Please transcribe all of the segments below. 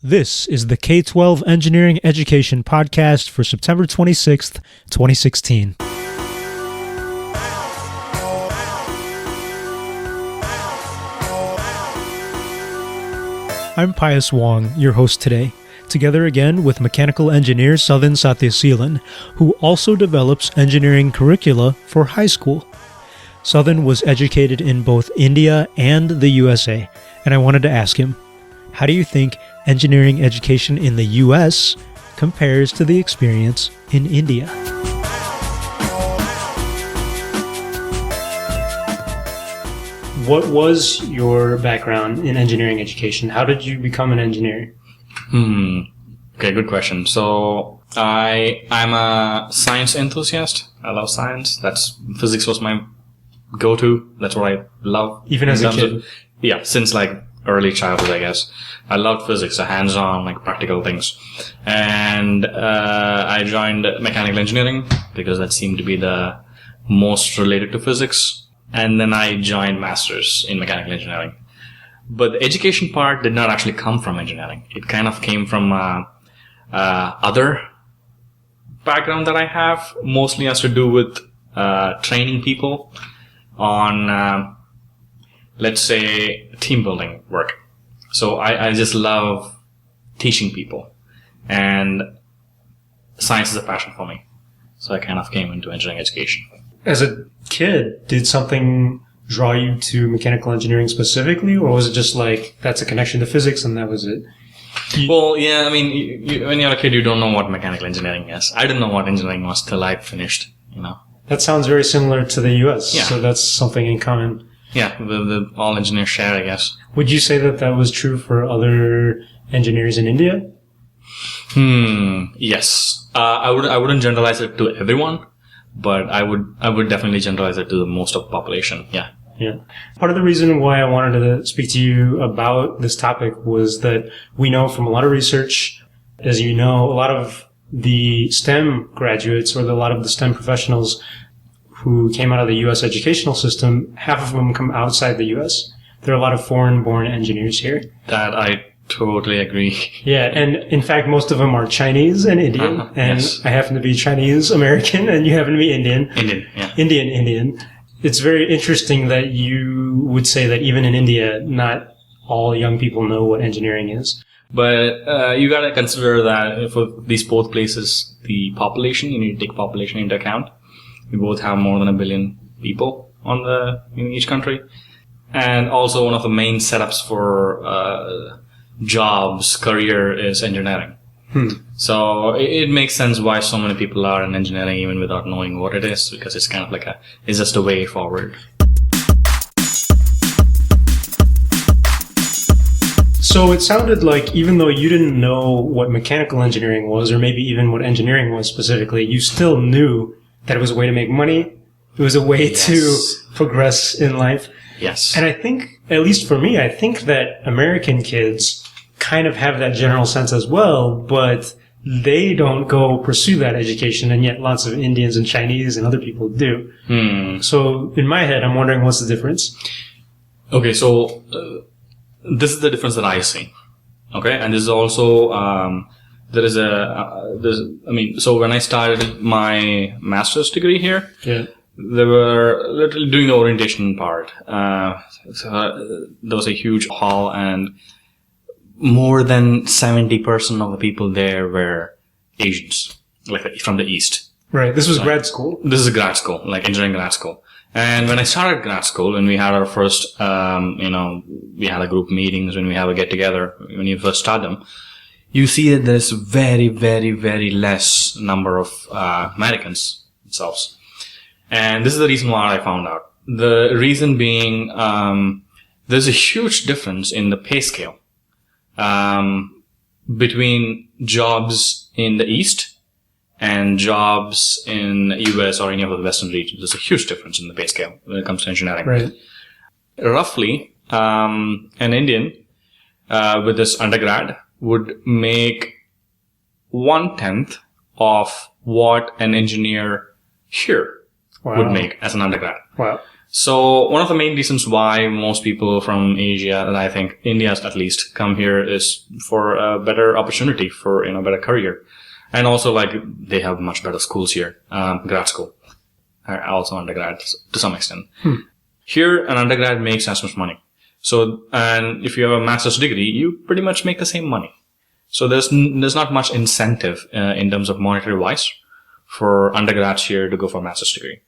This is the K-12 Engineering Education Podcast for September 26th, 2016. I'm Pius Wong, your host today, together again with mechanical engineer Sadhan Sathyaseelan, who also develops engineering curricula for high school. Sadhan was educated in both India and the USA, and I wanted to ask him, how do you think engineering education in the US compares to the experience in India? What was your background in engineering education? How did you become an engineer? Okay, good question. So I'm a science enthusiast. I love science. Physics was my go-to. That's what I love. Even as a kid? Since early childhood, I guess. I loved physics, the hands-on, practical things. And I joined mechanical engineering because that seemed to be the most related to physics. And then I joined masters in mechanical engineering. But the education part did not actually come from engineering. It kind of came from other background that I have. Mostly has to do with training people on, let's say, team building work. So I just love teaching people. And science is a passion for me. So I kind of came into engineering education. As a kid, did something draw you to mechanical engineering specifically, or was it just that's a connection to physics and that was it? Well, yeah, when you're a kid, you don't know what mechanical engineering is. I didn't know what engineering was till I finished, That sounds very similar to the US, Yeah. So that's something in common. Yeah, the all engineers share, I guess. Would you say that was true for other engineers in India? Yes. I wouldn't generalize it to everyone, but I would definitely generalize it to the most of the population. Yeah. Yeah. Part of the reason why I wanted to speak to you about this topic was that we know from a lot of research, as you know, a lot of the STEM graduates or a lot of the STEM professionals who came out of the U.S. educational system, half of them come outside the U.S. There are a lot of foreign-born engineers here. That I totally agree. Yeah, and in fact, most of them are Chinese and Indian. And yes. I happen to be Chinese-American, and you happen to be Indian. Indian, yeah. Indian. It's very interesting that you would say that even in India, not all young people know what engineering is. But you gotta consider that for these both places, the population, you need to take population into account. We both have more than 1 billion people in each country. And also one of the main setups for jobs, career is engineering. So it makes sense why so many people are in engineering even without knowing what it is, because it's kind of it's just a way forward. So it sounded like even though you didn't know what mechanical engineering was, or maybe even what engineering was specifically, you still knew that it was a way to make money. It was a way to progress in life. Yes. And I think, at least for me, I think that American kids kind of have that general sense as well, but they don't go pursue that education, and yet lots of Indians and Chinese and other people do. So in my head, I'm wondering what's the difference? Okay, so this is the difference that I see. Okay, and this is also so when I started my master's degree here, they were literally doing the orientation part. So there was a huge hall, and more than 70% of the people there were Asians, from the East. Right. This was grad school. This is a grad school, engineering grad school. And when I started grad school, when we had our first, we had a group meetings, when we have a get together, when you first start them, you see that there's very, very, very less number of Americans themselves. And this is the reason why I found out. The reason being, there's a huge difference in the pay scale between jobs in the East and jobs in the US or any of the Western regions. There's a huge difference in the pay scale when it comes to engineering. Right. Roughly, an Indian with this undergrad would make 1/10 of what an engineer here would make as an undergrad. Wow. So one of the main reasons why most people from Asia, and I think India at least, come here is for a better opportunity, for, better career. And also, like, they have much better schools here. Grad school. Also undergrad to some extent. Here, an undergrad makes as much money. So, and if you have a master's degree, you pretty much make the same money. So there's not much incentive, in terms of monetary wise for undergrads here to go for a master's degree.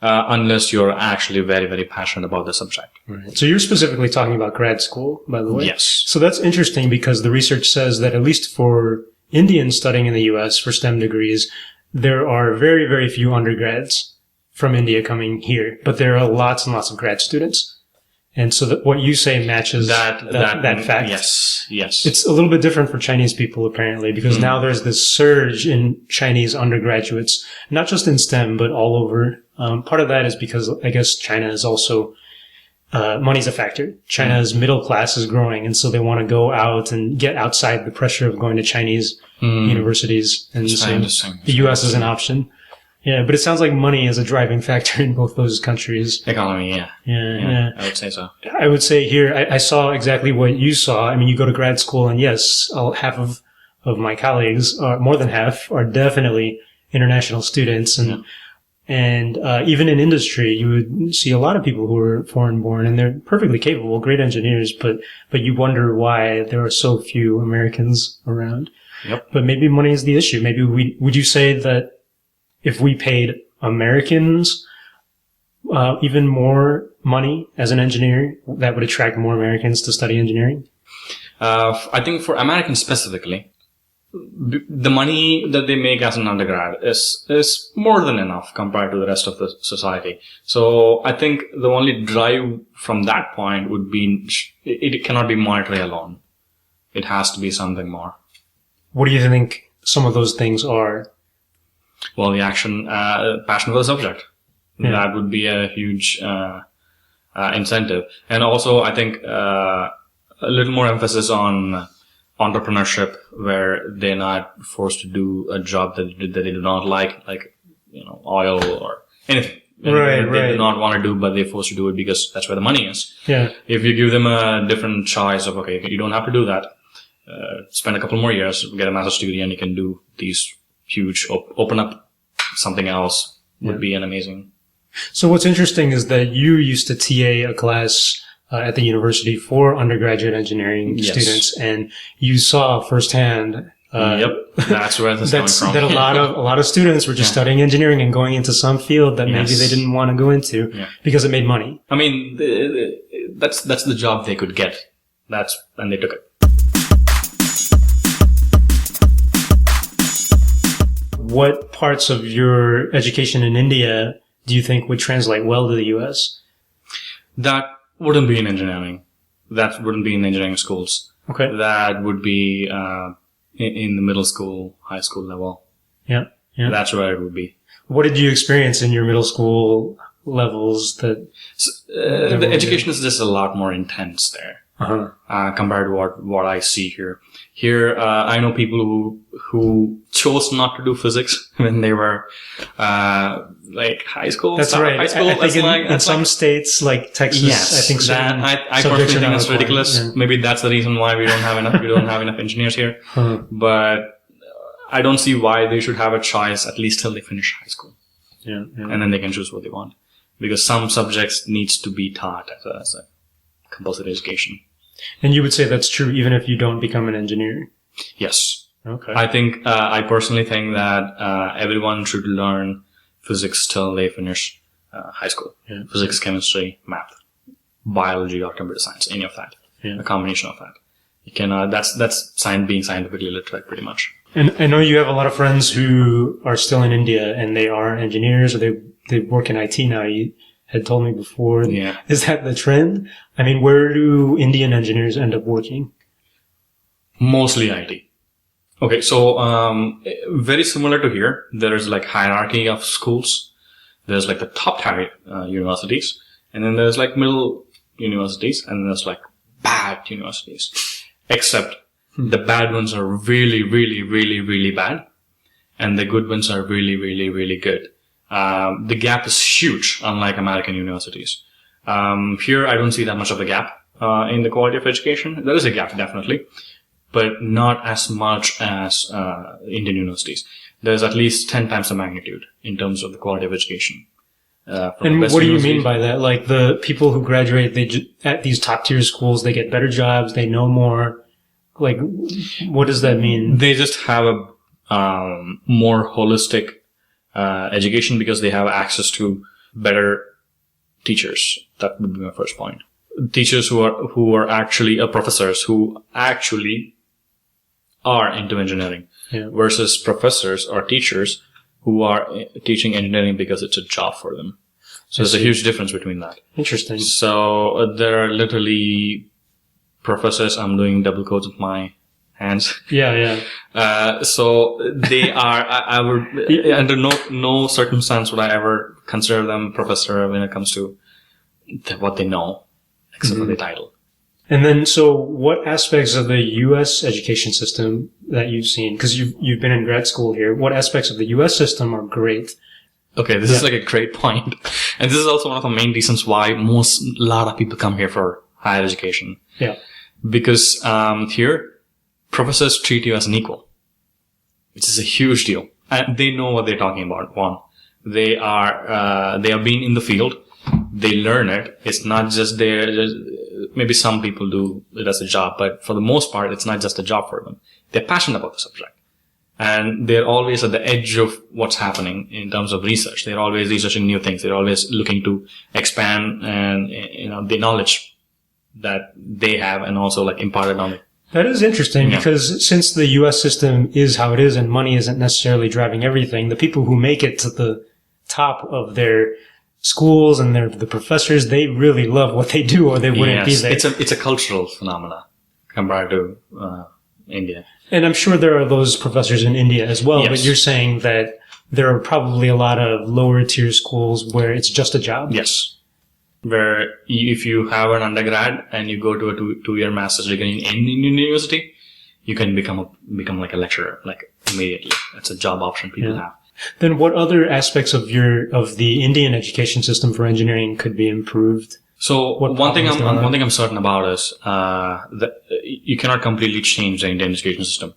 Unless you're actually very, very passionate about the subject. Right. So you're specifically talking about grad school, by the way? Yes. So that's interesting because the research says that at least for Indians studying in the U.S. for STEM degrees, there are very, very few undergrads from India coming here, but there are lots and lots of grad students. And so that what you say matches that fact. Yes. It's a little bit different for Chinese people, apparently, because now there's this surge in Chinese undergraduates, not just in STEM, but all over. Part of that is because I guess China is also, money's a factor. China's middle class is growing, and so they want to go out and get outside the pressure of going to Chinese universities. And so the U.S. is an option. Yeah, but it sounds like money is a driving factor in both those countries. Economy, yeah. Yeah. I would say so. I would say here, I saw exactly what you saw. I mean, you go to grad school, and yes, half of my colleagues, more than half, are definitely international students. And even in industry, you would see a lot of people who are foreign born, and they're perfectly capable, great engineers, but you wonder why there are so few Americans around. Yep. But maybe money is the issue. Maybe would you say that if we paid Americans even more money as an engineer, that would attract more Americans to study engineering? I think for Americans specifically, the money that they make as an undergrad is more than enough compared to the rest of the society. So I think the only drive from that point would be, it cannot be monetary alone. It has to be something more. What do you think some of those things are? Well, the passion for the subject. Yeah. That would be a huge incentive. And also, I think a little more emphasis on entrepreneurship, where they're not forced to do a job that they do not like oil or anything. They do not want to do, but they're forced to do it because that's where the money is. Yeah. If you give them a different choice of, okay, you don't have to do that, spend a couple more years, get a master's degree, and you can do these huge, open up something else, would be an amazing. So what's interesting is that you used to TA a class at the university for undergraduate engineering students, and you saw firsthand. That's where this coming from. That a lot of students were just studying engineering and going into some field that maybe they didn't want to go into because it made money. I mean, that's the job they could get. And they took it. What parts of your education in India do you think would translate well to the U.S.? That wouldn't be in engineering. That wouldn't be in engineering schools. Okay. That would be in the middle school, high school level. Yeah. That's where it would be. What did you experience in your middle school levels the education is just a lot more intense there. Compared to what I see here. Here, I know people who chose not to do physics when they were, high school. That's right. High school, I think in some states, like Texas, I think so. I personally think it's ridiculous. Yeah. Maybe that's the reason why we don't have enough engineers here. But I don't see why they should have a choice at least till they finish high school. Yeah. And then they can choose what they want. Because some subjects needs to be taught as a compulsory education. And you would say that's true even if you don't become an engineer? Yes. Okay. I personally think that everyone should learn physics till they finish high school. Yeah. Physics, chemistry, math, biology, or computer science, any of that. Yeah. A combination of that. You can. That's being scientifically literate, pretty much. And I know you have a lot of friends who are still in India and they are engineers or they work in IT now. You had told me before. Yeah. Is that the trend? I mean, where do Indian engineers end up working? Mostly IT. Okay, so very similar to here. There is like hierarchy of schools. There's like the top tier universities, and then there's like middle universities, and there's like bad universities. Except the bad ones are really, really, really, really bad, and the good ones are really, really, really good. The gap is huge, unlike American universities. Here, I don't see that much of a gap in the quality of education. There is a gap, definitely, but not as much as Indian universities. There's at least 10 times the magnitude in terms of the quality of education. And what do you mean by that? Like the people who graduate, at these top tier schools, they get better jobs, they know more. Like, what does that mean? They just have a more holistic education because they have access to better teachers. That would be my first point. Teachers who are actually professors who actually are into engineering versus professors or teachers who are teaching engineering because it's a job for them. So there's a huge difference between that. Interesting. So there are literally professors, I'm doing double quotes with my hands. Yeah. So they are, I would, under no circumstance would I ever consider them professor when it comes to what they know, except for the title. And then, so what aspects of the U.S. education system that you've seen, because you've been in grad school here, what aspects of the U.S. system are great? Okay, this is like a great point. And this is also one of the main reasons why a lot of people come here for higher education. Yeah. Because here, professors treat you as an equal, which is a huge deal. And they know what they're talking about. One, they have been in the field. They learn it. It's not just maybe some people do it as a job, but for the most part, it's not just a job for them. They're passionate about the subject. And they're always at the edge of what's happening in terms of research. They're always researching new things. They're always looking to expand and, the knowledge that they have and also like impart it on it. That is interesting because since the U.S. system is how it is and money isn't necessarily driving everything, the people who make it to the top of their schools and the professors, they really love what they do or they wouldn't be there. It's a cultural phenomena compared to India. And I'm sure there are those professors in India as well, but you're saying that there are probably a lot of lower tier schools where it's just a job? Yes. Where if you have an undergrad and you go to a two-year master's degree in Indian university, you can become like a lecturer, like immediately. That's a job option people have. Then what other aspects of the Indian education system for engineering could be improved? So one thing I'm certain about is that you cannot completely change the Indian education system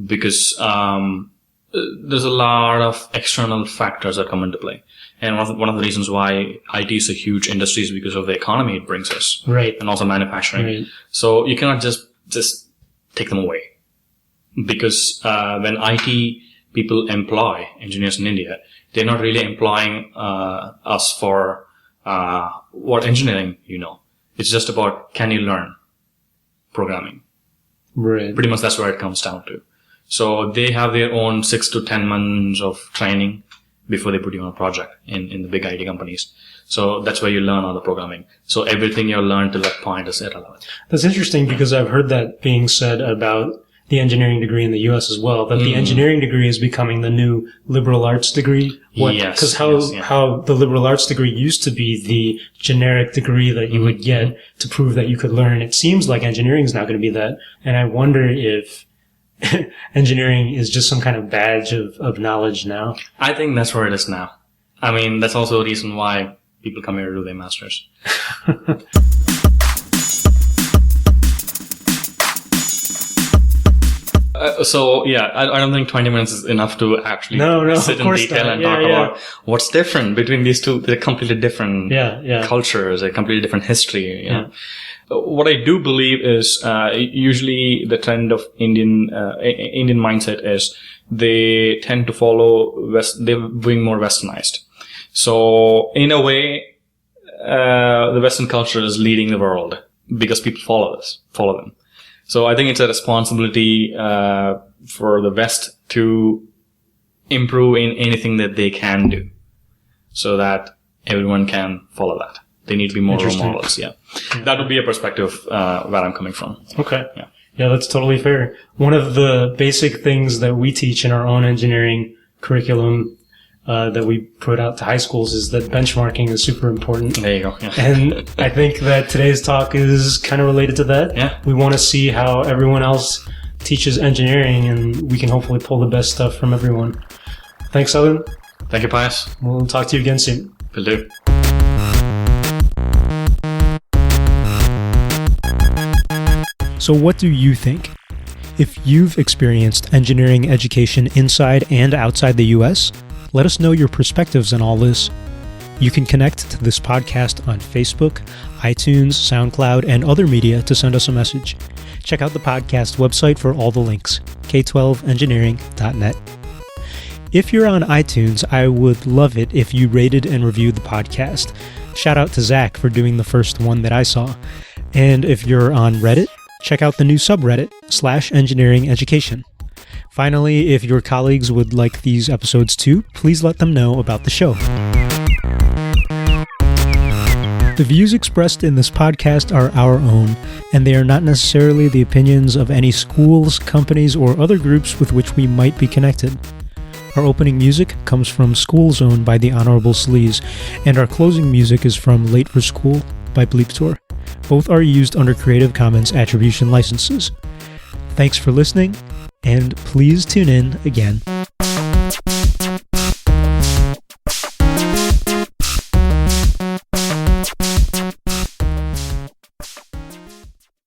because there's a lot of external factors that come into play. And one of the reasons why IT is a huge industry is because of the economy it brings us. Right. And also manufacturing. Right. So you cannot just take them away. Because when IT people employ engineers in India, they're not really employing us for what engineering you know. It's just about can you learn programming. Right. Pretty much that's where it comes down to. So they have their own 6 to 10 months of training before they put you on a project in the big IT companies. So that's where you learn all the programming. So everything you learn till that point is irrelevant. That's interesting because I've heard that being said about the engineering degree in the U.S. as well, that the engineering degree is becoming the new liberal arts degree. Because how the liberal arts degree used to be the generic degree that you would get to prove that you could learn. It seems like engineering is now going to be that. And I wonder if engineering is just some kind of badge of knowledge now. I think that's where it is now. I mean, that's also a reason why people come here to do their masters. I don't think 20 minutes is enough to actually sit in detail and talk about what's different between these two. They're completely different cultures, a completely different history. You know? What I do believe is usually the trend of Indian mindset is they tend to follow they're being more westernized. So in a way, the Western culture is leading the world because people follow them. So I think it's a responsibility for the West to improve in anything that they can do so that everyone can follow that. They need to be more role models, That would be a perspective where I'm coming from. Okay. Yeah, that's totally fair. One of the basic things that we teach in our own engineering curriculum that we put out to high schools is that benchmarking is super important. There you go. Yeah. And I think that today's talk is kind of related to that. Yeah. We want to see how everyone else teaches engineering and we can hopefully pull the best stuff from everyone. Thanks, Sadhan. Thank you, Pius. We'll talk to you again soon. Will do. So what do you think? If you've experienced engineering education inside and outside the US, let us know your perspectives on all this. You can connect to this podcast on Facebook, iTunes, SoundCloud, and other media to send us a message. Check out the podcast website for all the links, k12engineering.net. If you're on iTunes, I would love it if you rated and reviewed the podcast. Shout out to Zach for doing the first one that I saw. And if you're on Reddit, check out the new subreddit, /engineering education. Finally, if your colleagues would like these episodes too, please let them know about the show. The views expressed in this podcast are our own, and they are not necessarily the opinions of any schools, companies, or other groups with which we might be connected. Our opening music comes from School Zone by the Honorable Sleaze, and our closing music is from Late for School by Bleep Tour. Both are used under Creative Commons Attribution licenses. Thanks for listening, and please tune in again.